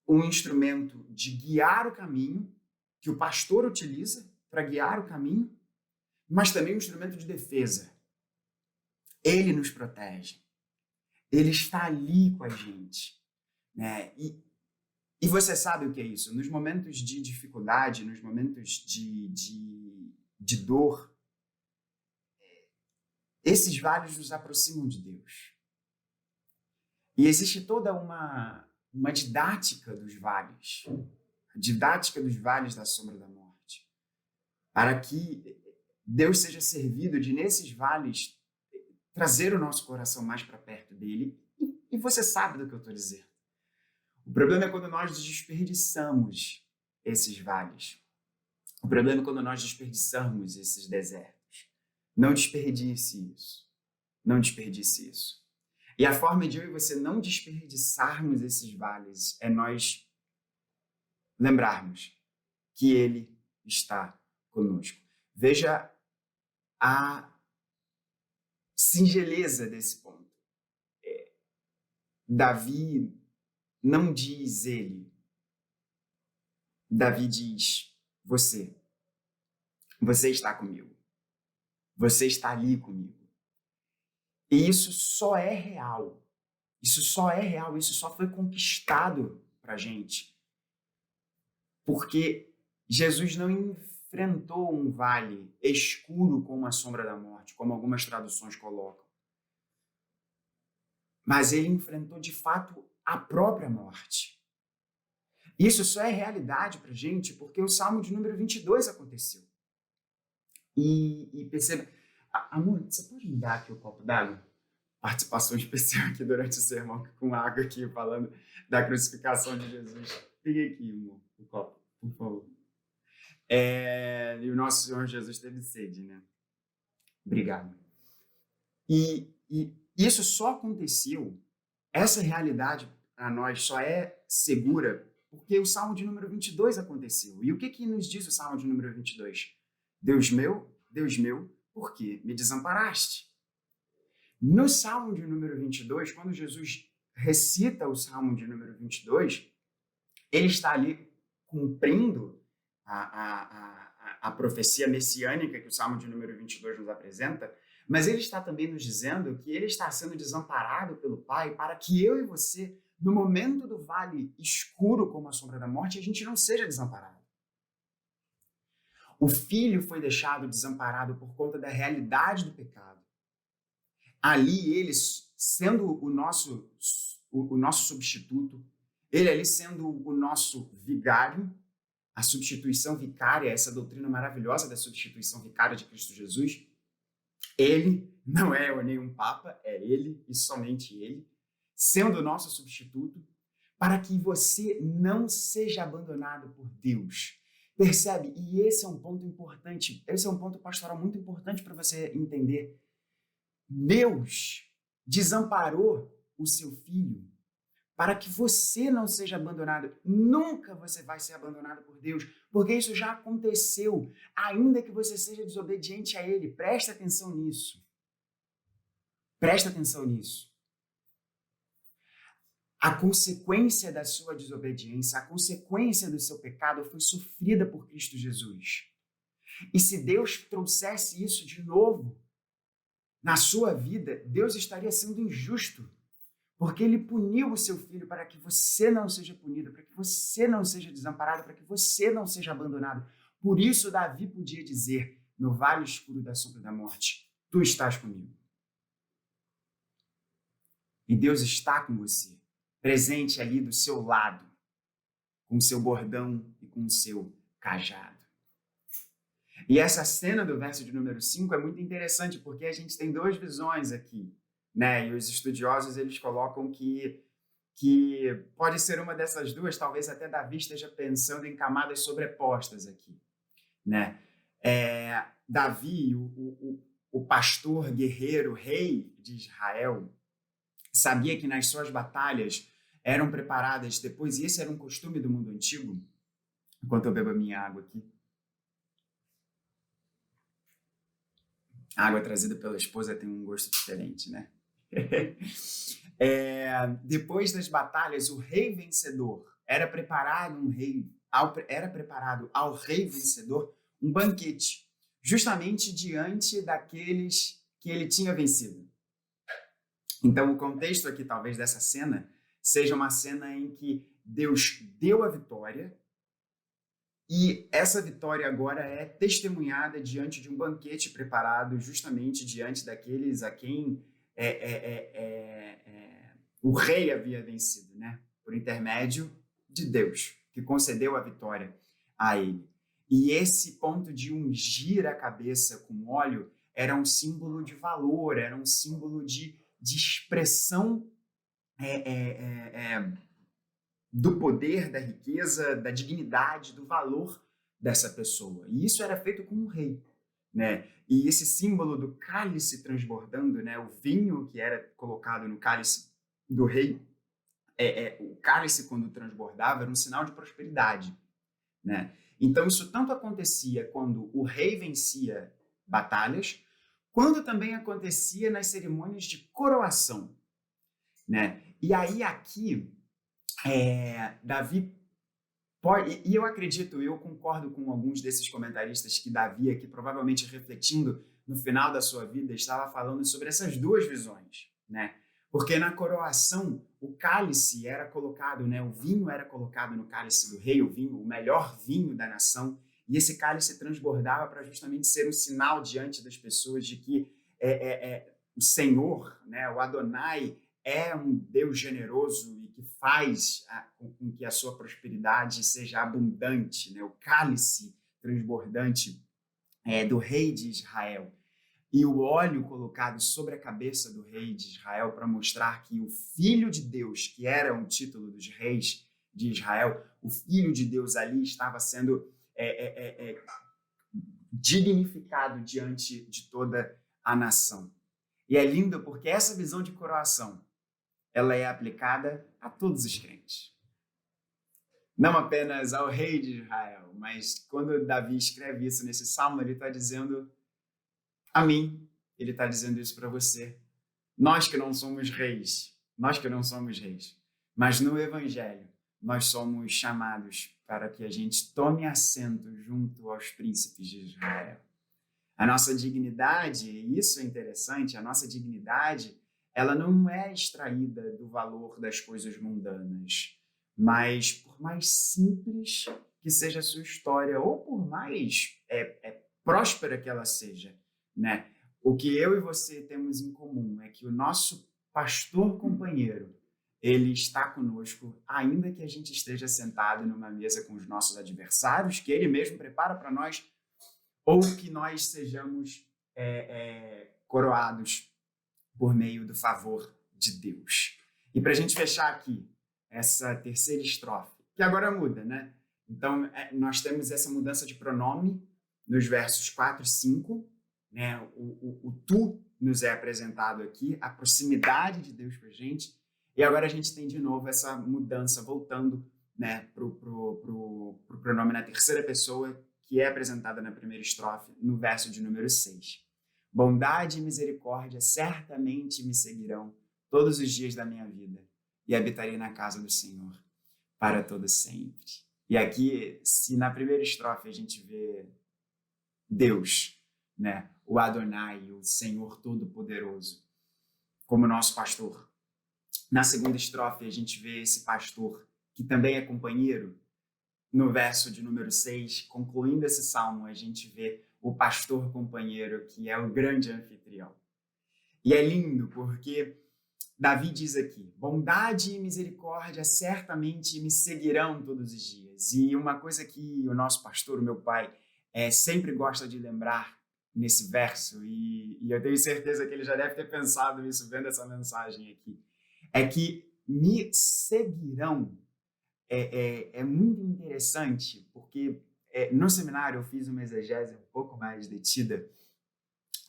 um instrumento de guiar o caminho, que o pastor utiliza para guiar o caminho, mas também um instrumento de defesa. Ele nos protege. Ele está ali com a gente, né? E você sabe o que é isso? Nos momentos de dificuldade, nos momentos de dor, esses vales nos aproximam de Deus. E existe toda uma didática dos vales, a didática dos vales da sombra da morte, para que Deus seja servido de, nesses vales, trazer o nosso coração mais para perto dele. E você sabe do que eu estou dizendo. O problema é quando nós desperdiçamos esses vales. O problema é quando nós desperdiçamos esses desertos. Não desperdice isso. Não desperdice isso. E a forma de eu e você não desperdiçarmos esses vales é nós lembrarmos que Ele está conosco. Veja a singeleza desse ponto. Davi não diz ele. Davi diz você. Você está comigo. Você está ali comigo. E isso só é real. Isso só é real. Isso só foi conquistado pra gente. Porque Jesus não enfrentou um vale escuro como a sombra da morte, como algumas traduções colocam. Mas ele enfrentou, de fato, a própria morte. Isso só é realidade pra gente porque o Salmo de número 22 aconteceu. E perceba... Amor, você pode me dar aqui o copo d'água? Participação especial aqui durante o sermão, com água aqui, falando da crucificação de Jesus. Pegue aqui, amor, o copo, por favor. E o nosso Senhor Jesus teve sede, né? Obrigado. E isso só aconteceu, essa realidade para nós só é segura porque o Salmo de número 22 aconteceu. E o que nos diz o Salmo de número 22? Deus meu, por que me desamparaste? No Salmo de número 22, quando Jesus recita o Salmo de número 22, ele está ali cumprindo a profecia messiânica que o Salmo de número 22 nos apresenta, mas ele está também nos dizendo que ele está sendo desamparado pelo Pai para que eu e você, no momento do vale escuro como a sombra da morte, a gente não seja desamparado. O Filho foi deixado desamparado por conta da realidade do pecado. Ali ele, sendo o nosso substituto, ele ali sendo o nosso vigário, a substituição vicária, essa doutrina maravilhosa da substituição vicária de Cristo Jesus, ele não é nenhum papa, é ele e somente ele, sendo o nosso substituto, para que você não seja abandonado por Deus. Percebe? E esse é um ponto importante, esse é um ponto pastoral muito importante para você entender. Deus desamparou o seu filho para que você não seja abandonado. Nunca você vai ser abandonado por Deus, porque isso já aconteceu, ainda que você seja desobediente a Ele. Presta atenção nisso. Presta atenção nisso. A consequência da sua desobediência, a consequência do seu pecado foi sofrida por Cristo Jesus. E se Deus trouxesse isso de novo na sua vida, Deus estaria sendo injusto, porque Ele puniu o seu filho para que você não seja punido, para que você não seja desamparado, para que você não seja abandonado. Por isso, Davi podia dizer, no vale escuro da sombra da morte, tu estás comigo. E Deus está com você, presente ali do seu lado, com o seu bordão e com o seu cajado. E essa cena do verso de número 5 é muito interessante, porque a gente tem duas visões aqui, né? E os estudiosos, eles colocam que pode ser uma dessas duas, talvez até Davi esteja pensando em camadas sobrepostas aqui, né? Davi, o pastor, guerreiro, rei de Israel, sabia que nas suas batalhas eram preparadas depois, e esse era um costume do mundo antigo, enquanto eu bebo a minha água aqui. A água trazida pela esposa tem um gosto diferente, né? Depois das batalhas, o rei vencedor era preparado ao rei vencedor um banquete, justamente diante daqueles que ele tinha vencido. Então, o contexto aqui, talvez, dessa cena seja uma cena em que Deus deu a vitória e essa vitória agora é testemunhada diante de um banquete preparado justamente diante daqueles a quem o rei havia vencido, né? Por intermédio de Deus, que concedeu a vitória a ele. E esse ponto de ungir a cabeça com óleo era um símbolo de valor, era um símbolo de expressão do poder, da riqueza, da dignidade, do valor dessa pessoa. E isso era feito com um rei, né? E esse símbolo do cálice transbordando, né? O vinho que era colocado no cálice do rei, o cálice quando transbordava era um sinal de prosperidade, né? Então isso tanto acontecia quando o rei vencia batalhas, quando também acontecia nas cerimônias de coroação, né? E aí aqui Davi pode, e eu acredito, eu concordo com alguns desses comentaristas que Davi aqui, provavelmente refletindo no final da sua vida, estava falando sobre essas duas visões, né? Porque na coroação o cálice era colocado, né? O vinho era colocado no cálice do rei, o vinho, o melhor vinho da nação, e esse cálice transbordava para justamente ser um sinal diante das pessoas de que o Senhor, né? O Adonai é um Deus generoso e que faz com que a sua prosperidade seja abundante, né? O cálice transbordante do rei de Israel. E o óleo colocado sobre a cabeça do rei de Israel para mostrar que o Filho de Deus, que era um título dos reis de Israel, o Filho de Deus ali estava sendo dignificado diante de toda a nação. E é lindo porque essa visão de coroação, ela é aplicada a todos os crentes. Não apenas ao rei de Israel, mas quando Davi escreve isso nesse salmo, ele está dizendo a mim, ele está dizendo isso para você. Nós que não somos reis, mas no Evangelho, nós somos chamados para que a gente tome assento junto aos príncipes de Israel. A nossa dignidade, e isso é interessante, a nossa dignidade, ela não é extraída do valor das coisas mundanas, mas por mais simples que seja a sua história, ou por mais próspera que ela seja, né? O que eu e você temos em comum é que o nosso pastor companheiro, ele está conosco, ainda que a gente esteja sentado numa mesa com os nossos adversários, que ele mesmo prepara para nós, ou que nós sejamos coroados por meio do favor de Deus. E para a gente fechar aqui essa terceira estrofe, que agora muda, né? Então, nós temos essa mudança de pronome nos versos 4 e 5, né? O tu nos é apresentado aqui, a proximidade de Deus para a gente, e agora a gente tem de novo essa mudança voltando, né, pro pronome na terceira pessoa, que é apresentada na primeira estrofe, no verso de número 6. Bondade e misericórdia certamente me seguirão todos os dias da minha vida, e habitarei na casa do Senhor para todo sempre. E aqui, se na primeira estrofe a gente vê Deus, né, o Adonai, o Senhor Todo-Poderoso, como nosso pastor, na segunda estrofe a gente vê esse pastor, que também é companheiro. No verso de número 6, concluindo esse salmo, a gente vê o pastor companheiro, que é o grande anfitrião. E é lindo porque Davi diz aqui, bondade e misericórdia certamente me seguirão todos os dias. E uma coisa que o nosso pastor, o meu pai, sempre gosta de lembrar nesse verso, e eu tenho certeza que ele já deve ter pensado nisso vendo essa mensagem aqui, é que me seguirão. É muito interessante, porque no seminário eu fiz uma exegese um pouco mais detida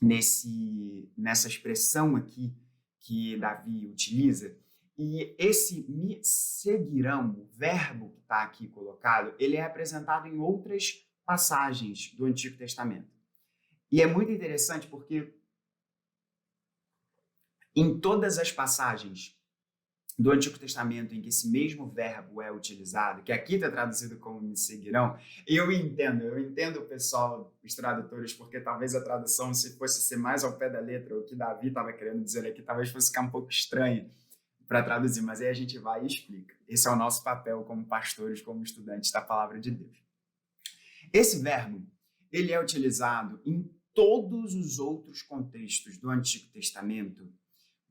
nessa expressão aqui que Davi utiliza, e esse me seguirão, o verbo que está aqui colocado, ele é apresentado em outras passagens do Antigo Testamento. E é muito interessante porque em todas as passagens do Antigo Testamento em que esse mesmo verbo é utilizado, que aqui está traduzido como me seguirão, eu entendo o pessoal, os tradutores, porque talvez a tradução, se fosse ser mais ao pé da letra, o que Davi estava querendo dizer aqui, talvez fosse ficar um pouco estranho para traduzir, mas aí a gente vai e explica. Esse é o nosso papel como pastores, como estudantes da palavra de Deus. Esse verbo, ele é utilizado em todos os outros contextos do Antigo Testamento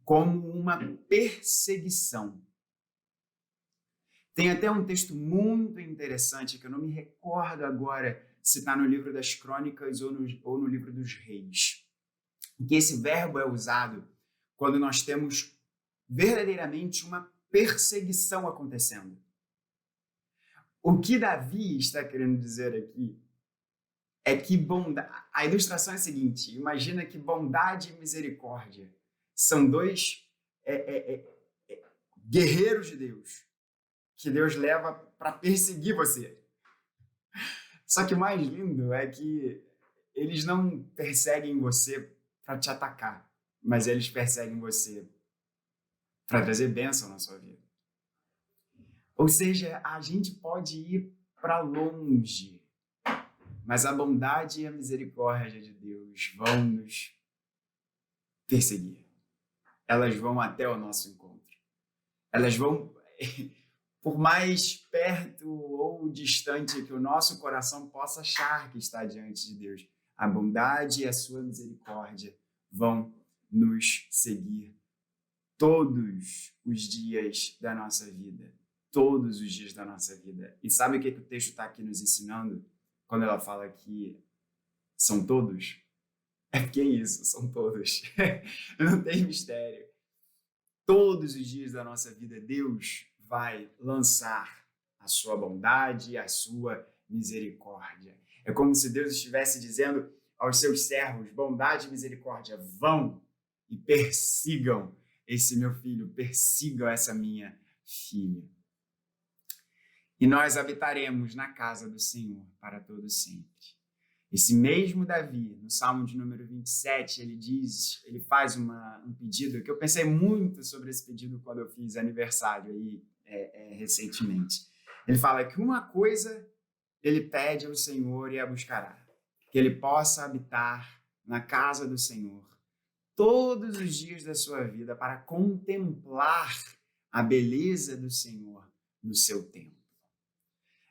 como uma perseguição. Tem até um texto muito interessante, que eu não me recordo agora se está no livro das Crônicas ou no livro dos Reis, que esse verbo é usado quando nós temos verdadeiramente uma perseguição acontecendo. O que Davi está querendo dizer aqui é que a ilustração é a seguinte: imagina que bondade e misericórdia são dois guerreiros de Deus, que Deus leva para perseguir você. Só que o mais lindo é que eles não perseguem você para te atacar, mas eles perseguem você para trazer bênção na sua vida. Ou seja, a gente pode ir para longe, mas a bondade e a misericórdia de Deus vão nos perseguir. Elas vão até o nosso encontro. Elas vão, por mais perto ou distante que o nosso coração possa achar que está diante de Deus, a bondade e a sua misericórdia vão nos seguir todos os dias da nossa vida. Todos os dias da nossa vida. E sabe o que o texto está aqui nos ensinando? Quando ela fala que são todos? É porque é isso, são todos. Não tem mistério. Todos os dias da nossa vida, Deus vai lançar a sua bondade e a sua misericórdia. É como se Deus estivesse dizendo aos seus servos: bondade e misericórdia, vão e persigam esse meu filho, persigam essa minha filha. E nós habitaremos na casa do Senhor para todo sempre. Esse mesmo Davi, no Salmo de número 27, ele faz um pedido, que eu pensei muito sobre esse pedido quando eu fiz aniversário aí, recentemente. Ele fala que uma coisa ele pede ao Senhor e a buscará: que ele possa habitar na casa do Senhor todos os dias da sua vida para contemplar a beleza do Senhor no seu templo.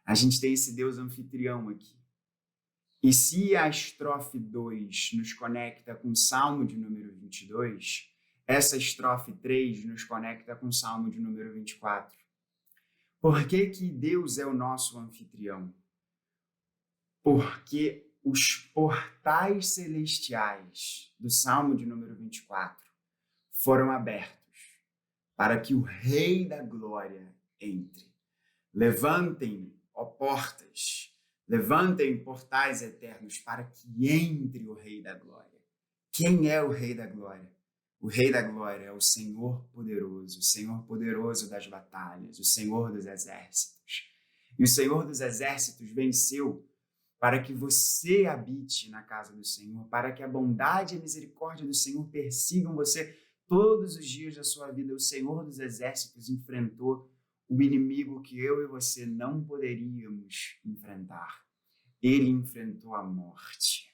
A gente tem esse Deus anfitrião aqui. E se a estrofe 2 nos conecta com o Salmo de número 22, essa estrofe 3 nos conecta com o Salmo de número 24. Por que que Deus é o nosso anfitrião? Porque os portais celestiais do Salmo de número 24 foram abertos para que o Rei da Glória entre. Levantem, ó portas, levantem portais eternos para que entre o Rei da Glória. Quem é o Rei da Glória? O Rei da Glória é o Senhor poderoso das batalhas, o Senhor dos exércitos. E o Senhor dos exércitos venceu para que você habite na casa do Senhor, para que a bondade e a misericórdia do Senhor persigam você todos os dias da sua vida. O Senhor dos exércitos enfrentou o inimigo que eu e você não poderíamos enfrentar. Ele enfrentou a morte.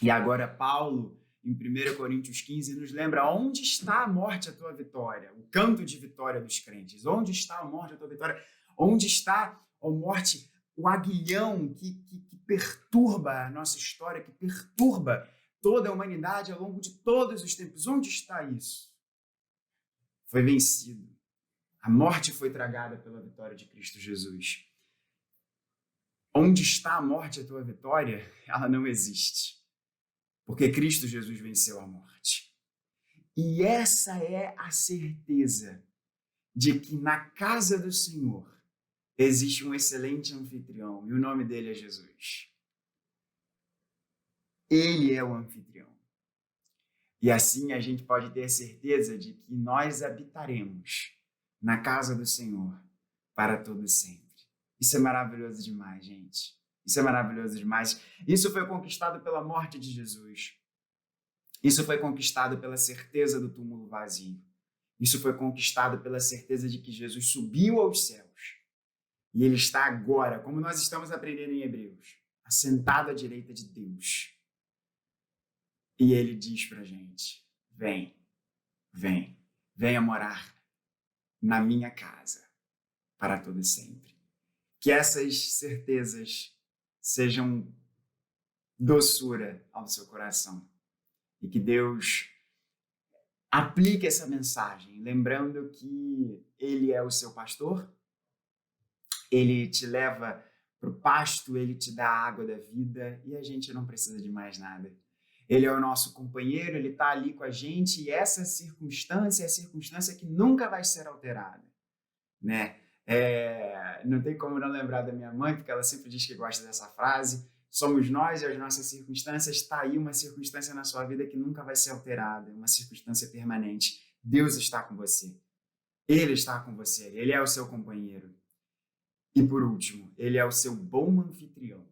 E agora Paulo, em 1 Coríntios 15, nos lembra: onde está a morte, a tua vitória? O canto de vitória dos crentes. Onde está a morte, a tua vitória? Onde está, ó morte, o aguilhão que perturba a nossa história, que perturba toda a humanidade ao longo de todos os tempos? Onde está isso? Foi vencido. A morte foi tragada pela vitória de Cristo Jesus. Onde está a morte, a tua vitória? Ela não existe. Porque Cristo Jesus venceu a morte. E essa é a certeza de que na casa do Senhor existe um excelente anfitrião, e o nome dele é Jesus. Ele é o anfitrião. E assim a gente pode ter certeza de que nós habitaremos na casa do Senhor para todo sempre. Isso é maravilhoso demais, gente. Isso é maravilhoso demais. Isso foi conquistado pela morte de Jesus. Isso foi conquistado pela certeza do túmulo vazio. Isso foi conquistado pela certeza de que Jesus subiu aos céus. E ele está agora, como nós estamos aprendendo em Hebreus, assentado à direita de Deus. E ele diz pra gente: vem, venha morar na minha casa para todo sempre. Que essas certezas sejam doçura ao seu coração e que Deus aplique essa mensagem, lembrando que Ele é o seu pastor, Ele te leva para o pasto, Ele te dá a água da vida e a gente não precisa de mais nada. Ele é o nosso companheiro, Ele está ali com a gente e essa circunstância é a circunstância que nunca vai ser alterada, né? Não tem como não lembrar da minha mãe, porque ela sempre diz que gosta dessa frase. Somos nós e as nossas circunstâncias. Está aí uma circunstância na sua vida que nunca vai ser alterada, uma circunstância permanente. Deus está com você. Ele está com você. Ele é o seu companheiro. E por último, Ele é o seu bom anfitrião,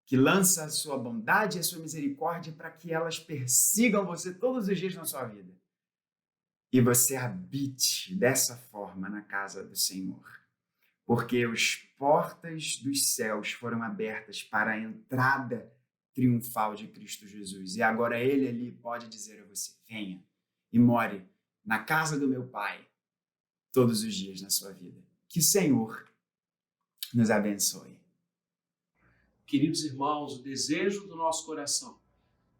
que lança a sua bondade e a sua misericórdia para que elas persigam você todos os dias na sua vida. E você habite dessa forma na casa do Senhor. Porque as portas dos céus foram abertas para a entrada triunfal de Cristo Jesus. E agora Ele ali pode dizer a você: venha e more na casa do meu Pai todos os dias na sua vida. Que o Senhor nos abençoe. Queridos irmãos, o desejo do nosso coração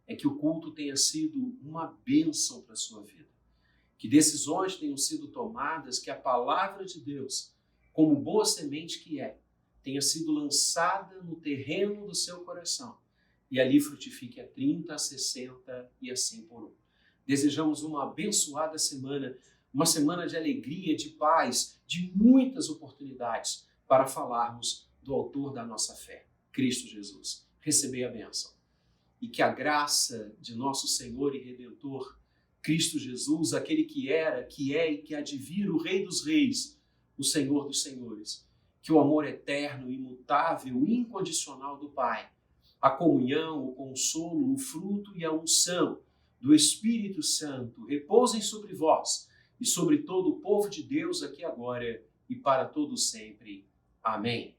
é que o culto tenha sido uma bênção para a sua vida. Que decisões tenham sido tomadas, que a palavra de Deus, como boa semente que é, tenha sido lançada no terreno do seu coração e ali frutifique a 30, a 60 e assim por um. Desejamos uma abençoada semana, uma semana de alegria, de paz, de muitas oportunidades para falarmos do autor da nossa fé, Cristo Jesus. Recebei a bênção. E que a graça de nosso Senhor e Redentor, Cristo Jesus, aquele que era, que é e que há de vir, o Rei dos Reis, o Senhor dos Senhores, que o amor eterno, imutável, incondicional do Pai, a comunhão, o consolo, o fruto e a unção do Espírito Santo repousem sobre vós e sobre todo o povo de Deus aqui agora e para todo sempre. Amém.